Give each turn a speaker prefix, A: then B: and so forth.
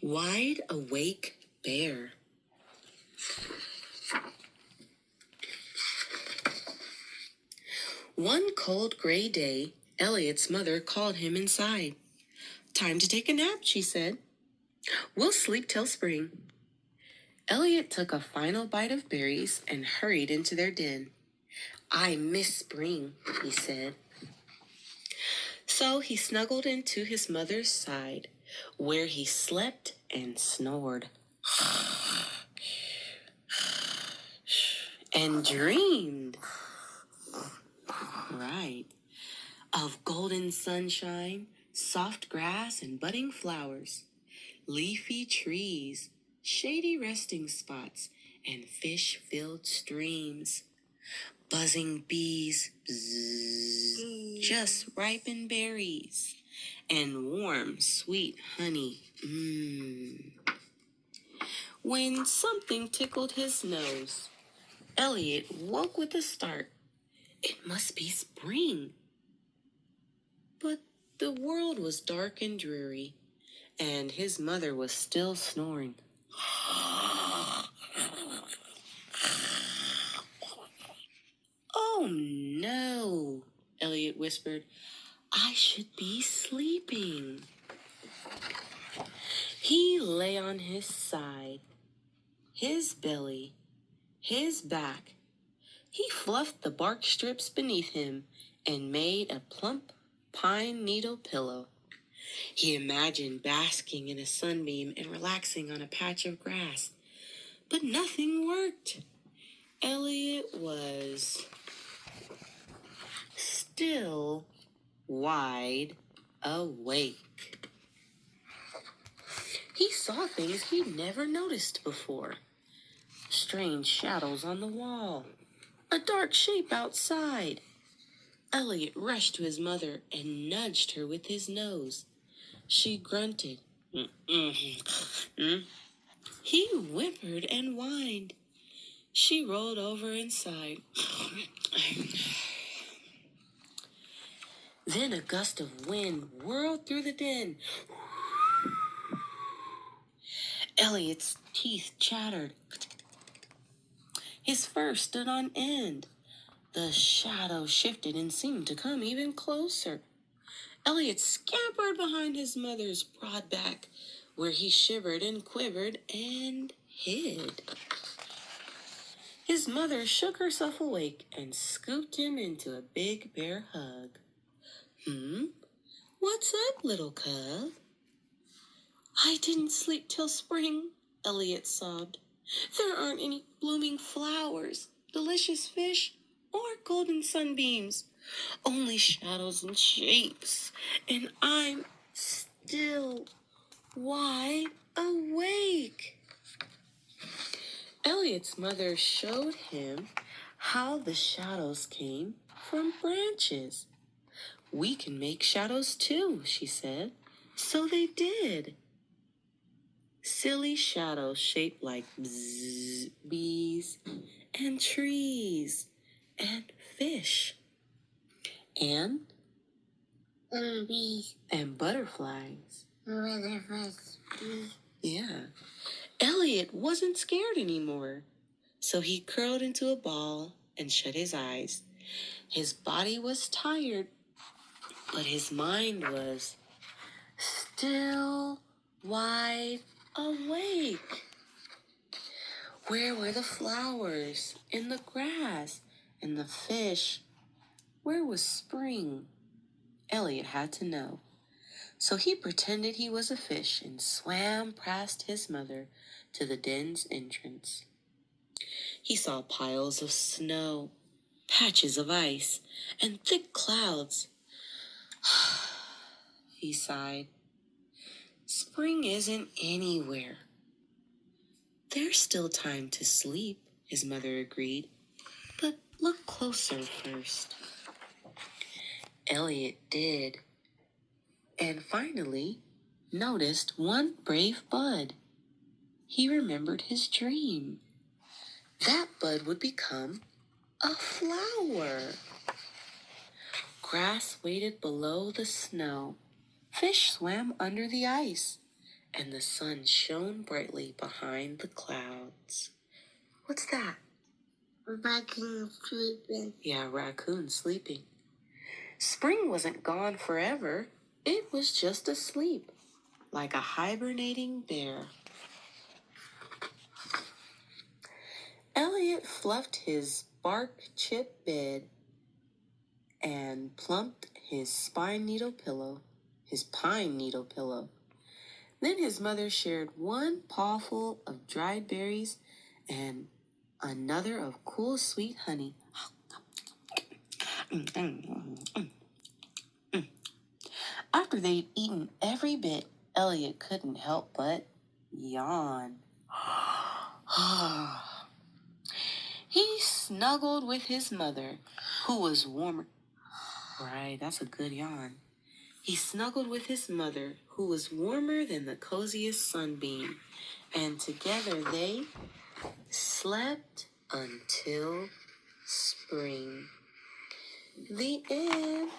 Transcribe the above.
A: Wide awake bear. One cold gray day, Elliot's mother called him inside. "Time to take a nap," she said. "We'll sleep till spring." Elliot took a final bite of berries and hurried into their den. "I miss spring," he said. So he snuggled into his mother's side, where he slept and snored. And dreamed. Right. Of golden sunshine, soft grass and budding flowers, leafy trees, shady resting spots, and fish-filled streams. Buzzing bees, bzzz, just ripened berries, and warm, sweet honey. When something tickled his nose, Elliot woke with a start. It must be spring. But the world was dark and dreary, and his mother was still snoring. "Oh no," Elliot whispered. "I should be sleeping." He lay on his side, his belly, his back. He fluffed the bark strips beneath him and made a plump pine needle pillow. He imagined basking in a sunbeam and relaxing on a patch of grass. But nothing worked. Elliot was still wide awake. He saw things he'd never noticed before. Strange shadows on the wall. A dark shape outside. Elliot rushed to his mother and nudged her with his nose. She grunted. He whimpered and whined. She rolled over and sighed. Then a gust of wind whirled through the den. Elliot's teeth chattered. His fur stood on end. The shadow shifted and seemed to come even closer. Elliot scampered behind his mother's broad back, where he shivered and quivered and hid. His mother shook herself awake and scooped him into a big bear hug. "What's up, little cub?" "I didn't sleep till spring," Elliot sobbed. "There aren't any blooming flowers, delicious fish, or golden sunbeams. Only shadows and shapes. And I'm still wide awake." Elliot's mother showed him how the shadows came from branches. "We can make shadows too," she said. So they did. Silly shadows shaped like bees and trees and fish and bees and butterflies. Yeah. Elliot wasn't scared anymore, so he curled into a ball and shut his eyes. His body was tired, but his mind was still wide awake. Where were the flowers and the grass and the fish? Where was spring? Elliot had to know. So he pretended he was a fish and swam past his mother to the den's entrance. He saw piles of snow, patches of ice, and thick clouds. He sighed. "Spring isn't anywhere." "There's still time to sleep," his mother agreed. "But look closer first." Elliot did, and finally noticed one brave bud. He remembered his dream. That bud would become a flower. Grass waited below the snow. Fish swam under the ice, and the sun shone brightly behind the clouds. What's that? A raccoon sleeping. Yeah, a raccoon sleeping. Spring wasn't gone forever. It was just asleep, like a hibernating bear. Elliot fluffed his bark chip bed and plumped his pine needle pillow. Then his mother shared one pawful of dried berries and another of cool sweet honey. After they'd eaten every bit, Elliot couldn't help but yawn. He snuggled with his mother, who was warmer. Right, that's a good yawn. He snuggled with his mother, who was warmer than the coziest sunbeam, and together they slept until spring. The end.